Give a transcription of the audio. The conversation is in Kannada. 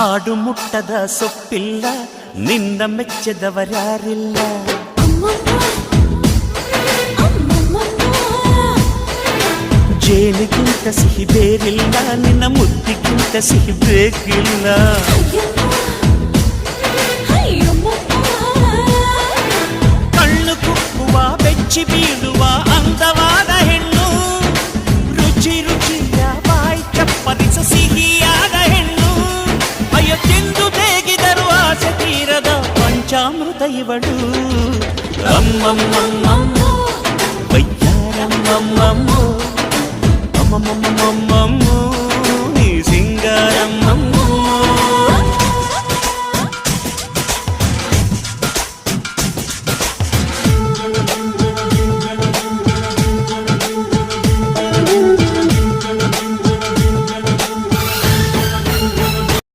ಹಾಡು ಮುಟ್ಟದ ಸೊಪ್ಪಿಲ್ಲ, ನಿನ್ನ ಮೆಚ್ಚದವರ್ಯಾರಿಲ್ಲ. ಜೇನಿಗಿಂತ ಸಿಹಿ ಬೇರಿಲ್ಲ, ನಿನ್ನ ಮುದ್ದಿಗಿಂತ ಸಿಹಿ ಬೇಕಿಲ್ಲ. ಕಣ್ಣು ಕುಕ್ಕುವ ಬೆಚ್ಚಿ ಬೀಳುವ ಅಂದವಾದ ಹೆಣ್ಣು, ರುಚಿ ರುಚಿಯ ಬಾಯಿ ಚಪ್ಪರಿಸ ಸಿಹಿಯಾದ ಹೆಣ್ಣು. ಅಯ್ಯೋ ತಿಂದು ಬೇಗಿದರು ಆಸೆ ತೀರದ ಪಂಚಾಮೃತ ಇವಳು. ಅಮ್ಮಮ್ಮಮ್ಮಮ್ಮೋ ವಯ್ಯಾರಮ್ಮಮ್ಮಮ್ಮೋ ಅಮ್ಮಮ್ಮಮ್ಮಮ್ಮಮ್ಮೋ.